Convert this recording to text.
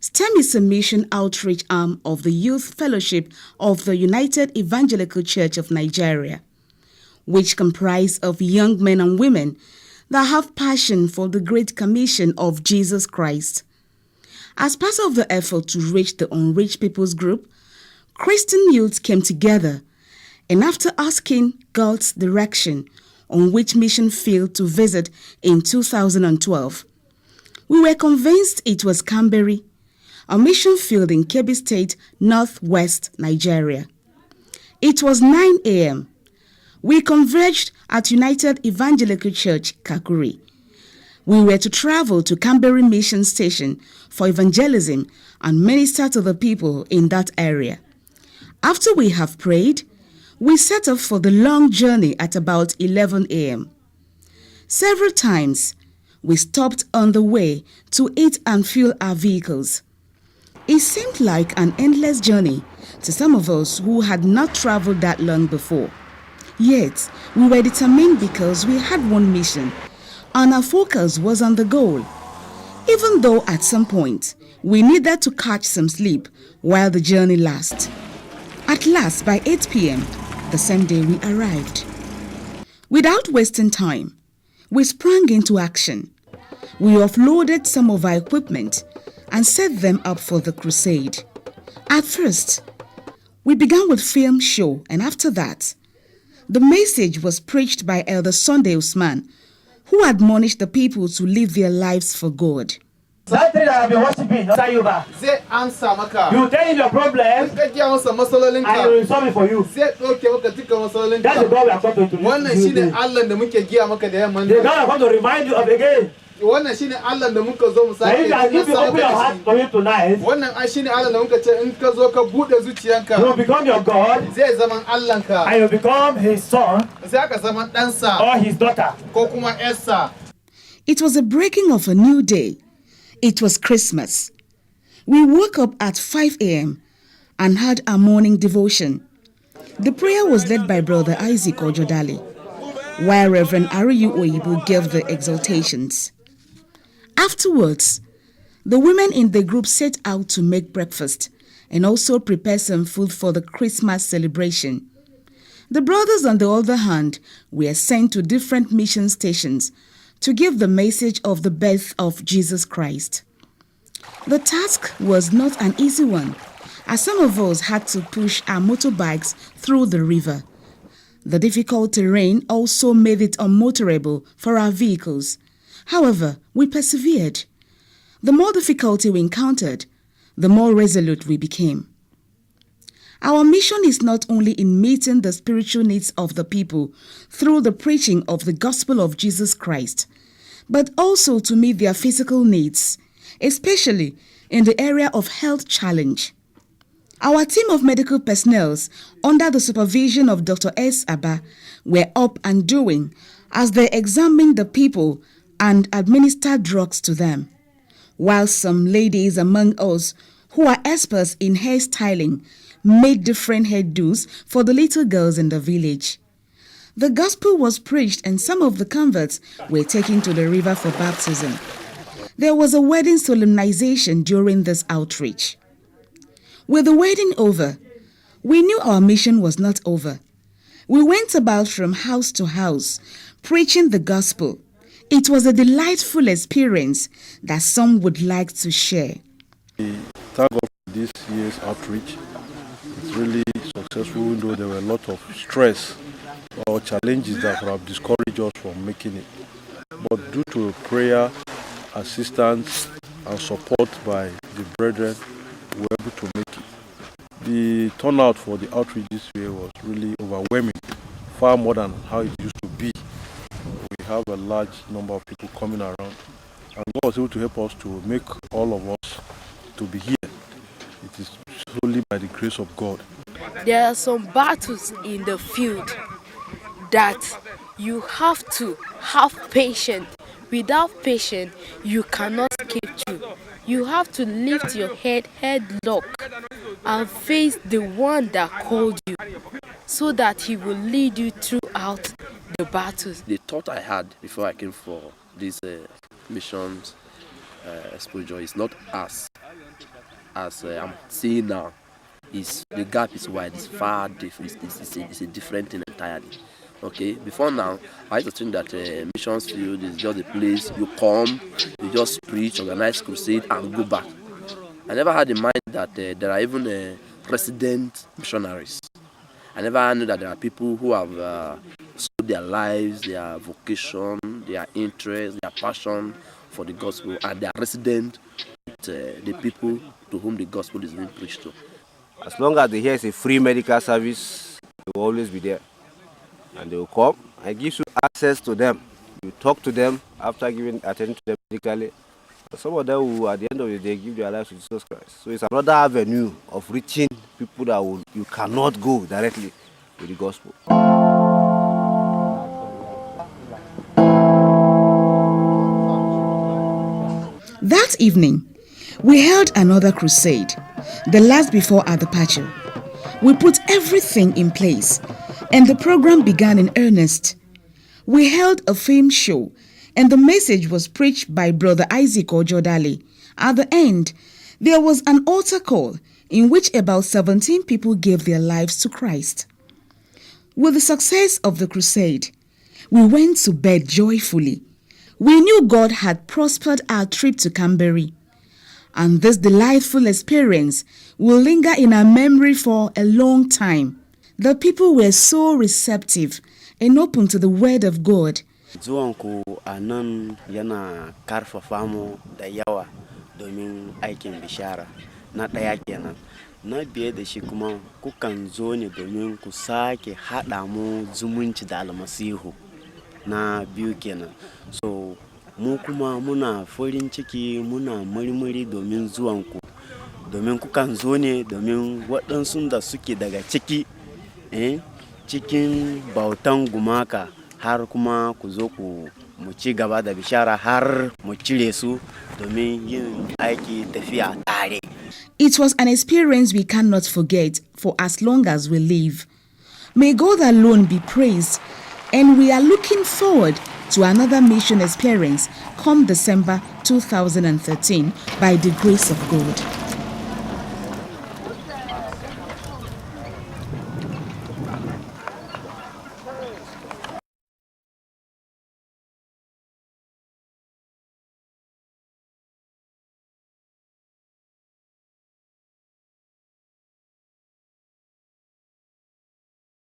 STEM is a mission outreach arm of the Youth Fellowship of the United Evangelical Church of Nigeria, which comprise of young men and women that have passion for the Great Commission of Jesus Christ. As part of the effort to reach the unreached people's group, Christian youth came together, and after asking God's direction on which mission field to visit in 2012, we were convinced it was Kamberi, a mission field in Kebbi State, northwest Nigeria. It was 9 a.m. We converged at United Evangelical Church, Kakuri. We were to travel to Kamberi Mission Station for evangelism and minister to the people in that area. After we have prayed, we set off for the long journey at about 11 a.m. Several times, we stopped on the way to eat and fuel our vehicles. It seemed like an endless journey to some of us who had not traveled that long before. Yet, we were determined because we had one mission, and our focus was on the goal. Even though at some point, we needed to catch some sleep while the journey lasted. At last, by 8 p.m., the same day we arrived. Without wasting time, we sprang into action. We offloaded some of our equipment and set them up for the crusade. At first, we began with film show, and after that, the message was preached by Elder Sunday Usman, who admonished the people to live their lives for God. That tree that I have been worshiping, say answer maka. You tell him your problem, and he will solve it for you. That's the God we have come to introduce you to. The God I want to remind you of again. If I give you open your heart for you tonight, you will become your God, and you become his son or his daughter. It was a breaking of a new day. It was Christmas. We woke up at 5 a.m. and had our morning devotion. The prayer was led by Brother Isaac Ojodali, while Reverend Ariyu Oyibo gave the exhortations. Afterwards, the women in the group set out to make breakfast and also prepare some food for the Christmas celebration. The brothers, on the other hand, were sent to different mission stations to give the message of the birth of Jesus Christ. The task was not an easy one, as some of us had to push our motorbikes through the river. The difficult terrain also made it unmotorable for our vehicles. However, we persevered. The more difficulty we encountered, the more resolute we became. Our mission is not only in meeting the spiritual needs of the people through the preaching of the gospel of Jesus Christ, but also to meet their physical needs, especially in the area of health challenge. Our team of medical personnel, under the supervision of Dr. S. Abba, were up and doing as they examined the people and administered drugs to them, while some ladies among us who are experts in hairstyling made different hairdos for the little girls in the village. The gospel was preached and some of the converts were taken to the river for baptism. There was a wedding solemnization during this outreach. With the wedding over, we knew our mission was not over. We went about from house to house, preaching the gospel. It was a delightful experience that some would like to share. Thank God for this year's outreach. It's really successful, even though there were a lot of stress or challenges that would have discouraged us from making it. But due to prayer, assistance, and support by the brethren, we were able to make it. The turnout for the outreach this year was really overwhelming, far more than how it used to be. We have a large number of people coming around, and God was able to help us to make all of us to be here. It is solely by the grace of God. There are some battles in the field that you have to have patience. Without patience, you cannot keep through. You have to lift your headlock and face the one that called you, so that he will lead you throughout the battles. The thought I had before I came for this missions exposure is not as as I'm seeing now, is the gap is wide. It's far different. It's a different thing entirely. Okay, before now, I used to think that missions field is just a place you come, you just preach, organize crusade, and go back. I never had in mind that there are even resident missionaries. I never knew that there are people who have sold their lives, their vocation, their interest, their passion for the gospel, and they are resident with the people to whom the gospel is being preached to. As long as they hear it's a free medical service, they will always be there. And they will come and give you access to them. You talk to them after giving attention to them medically. Some of them will, at the end of the day, give their lives to Jesus Christ. So it's another avenue of reaching people that you cannot go directly with the gospel. That evening, we held another crusade, the last before our departure. We put everything in place, and the program began in earnest. We held a fame show, and the message was preached by Brother Isaac Ojodale. At the end, there was an altar call in which about 17 people gave their lives to Christ. With the success of the crusade, we went to bed joyfully. We knew God had prospered our trip to Kamberi, and this delightful experience will linger in our memory for a long time. The people were so receptive and open to the word of God. Zuwanku a nan yana karfafa mu da yawa domin aikin bishara. Na ɗaya kenan. Na biye da shi kuma kukan zo ne domin ku sake haɗa mu zumunci da almasihu. Na biyu kenan. So mu kuma muna farin ciki, muna murmuri domin zuwanku. Domin kukan zo ne domin waɗansu da suke daga ciki, cikin bautan gumaka. Har kuma ku zo ku mu ci gaba da bishara har mu cire su domin yin aiki tafiya tare. It was an experience we cannot forget for as long as we live. May God alone be praised, and we are looking forward to another mission experience come December 2013 by the grace of God.